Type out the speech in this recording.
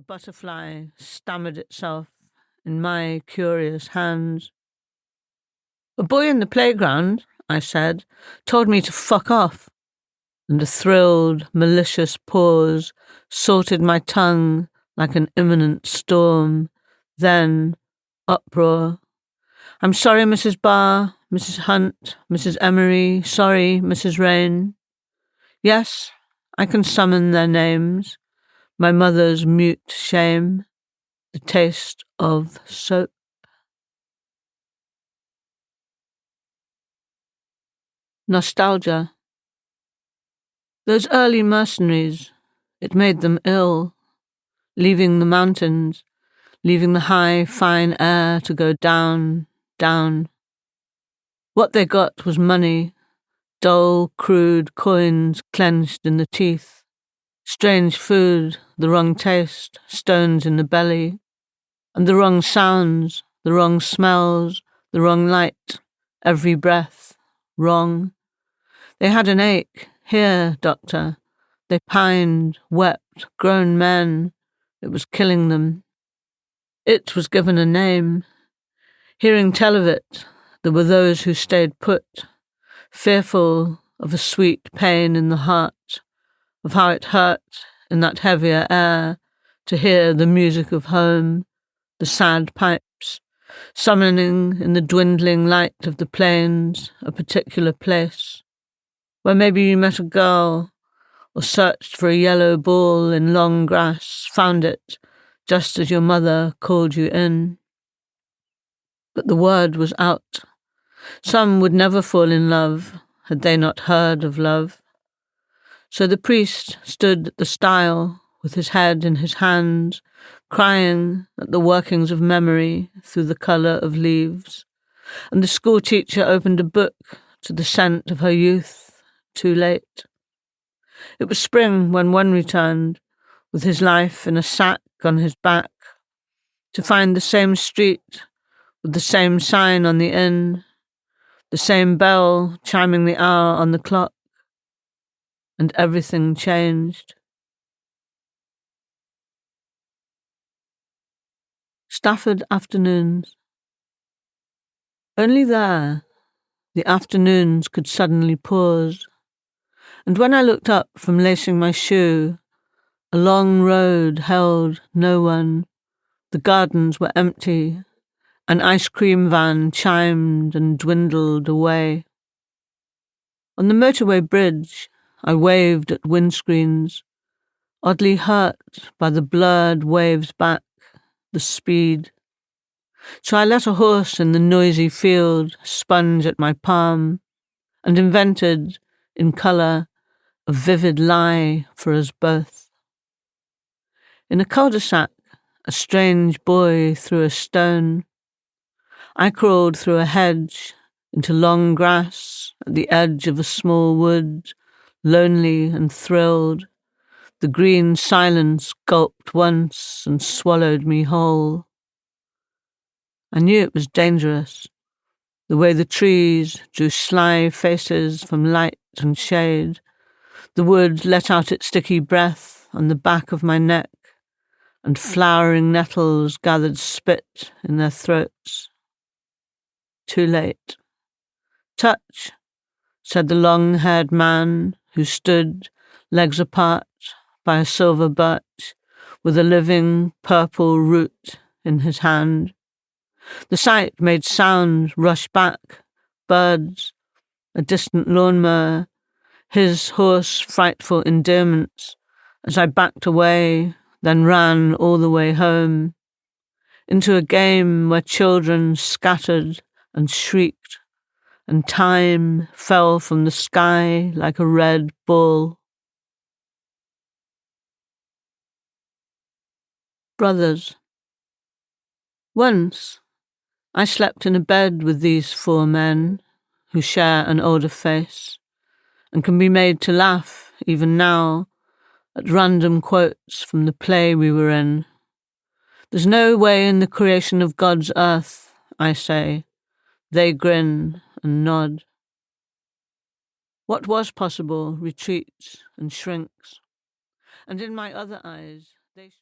butterfly stammered itself in my curious hands. "A boy in the playground," I said, "told me to fuck off." And a thrilled, malicious pause salted my tongue like an imminent storm. Then, uproar. "I'm sorry, Mrs. Barr, Mrs. Hunt, Mrs. Emery, sorry, Mrs. Rain." Yes, I can summon their names, my mother's mute shame, the taste of soap. Nostalgia. Those early mercenaries, it made them ill, leaving the mountains, leaving the high, fine air to go down, down. What they got was money, dull, crude coins clenched in the teeth, strange food, the wrong taste, stones in the belly, and the wrong sounds, the wrong smells, the wrong light, every breath, wrong. They had an ache. Here, doctor. They pined, wept, grown men. It was killing them. It was given a name. Hearing tell of it, there were those who stayed put, fearful of a sweet pain in the heart, of how it hurt in that heavier air to hear the music of home, the sad pipes, summoning in the dwindling light of the plains a particular place, where maybe you met a girl or searched for a yellow ball in long grass, found it just as your mother called you in. But the word was out. Some would never fall in love had they not heard of love. So the priest stood at the stile with his head in his hands, crying at the workings of memory through the colour of leaves. And the school teacher opened a book to the scent of her youth, too late. It was spring when one returned, with his life in a sack on his back, to find the same street, with the same sign on the inn, the same bell chiming the hour on the clock, and everything changed. Stafford afternoons. Only there, the afternoons could suddenly pause, and when I looked up from lacing my shoe, a long road held no one, the gardens were empty, an ice cream van chimed and dwindled away. On the motorway bridge, I waved at windscreens, oddly hurt by the blurred waves back, the speed. So I let a horse in the noisy field sponge at my palm and invented, in colour, a vivid lie for us both. In a cul-de-sac, a strange boy threw a stone. I crawled through a hedge into long grass at the edge of a small wood, lonely and thrilled. The green silence gulped once and swallowed me whole. I knew it was dangerous, the way the trees drew sly faces from light and shade. The wood let out its sticky breath on the back of my neck, and flowering nettles gathered spit in their throats. Too late. "Touch," said the long-haired man who stood, legs apart, by a silver birch, with a living purple root in his hand. The sight made sound rush back, birds, a distant lawnmower, his hoarse, frightful endearments, as I backed away, then ran all the way home, into a game where children scattered and shrieked, and time fell from the sky like a red ball. Brothers. Once, I slept in a bed with these 4 men, who share an older face, and can be made to laugh, even now, at random quotes from the play we were in. There's no way in the creation of God's earth, I say. They grin and nod. What was possible retreats and shrinks, and in my other eyes, they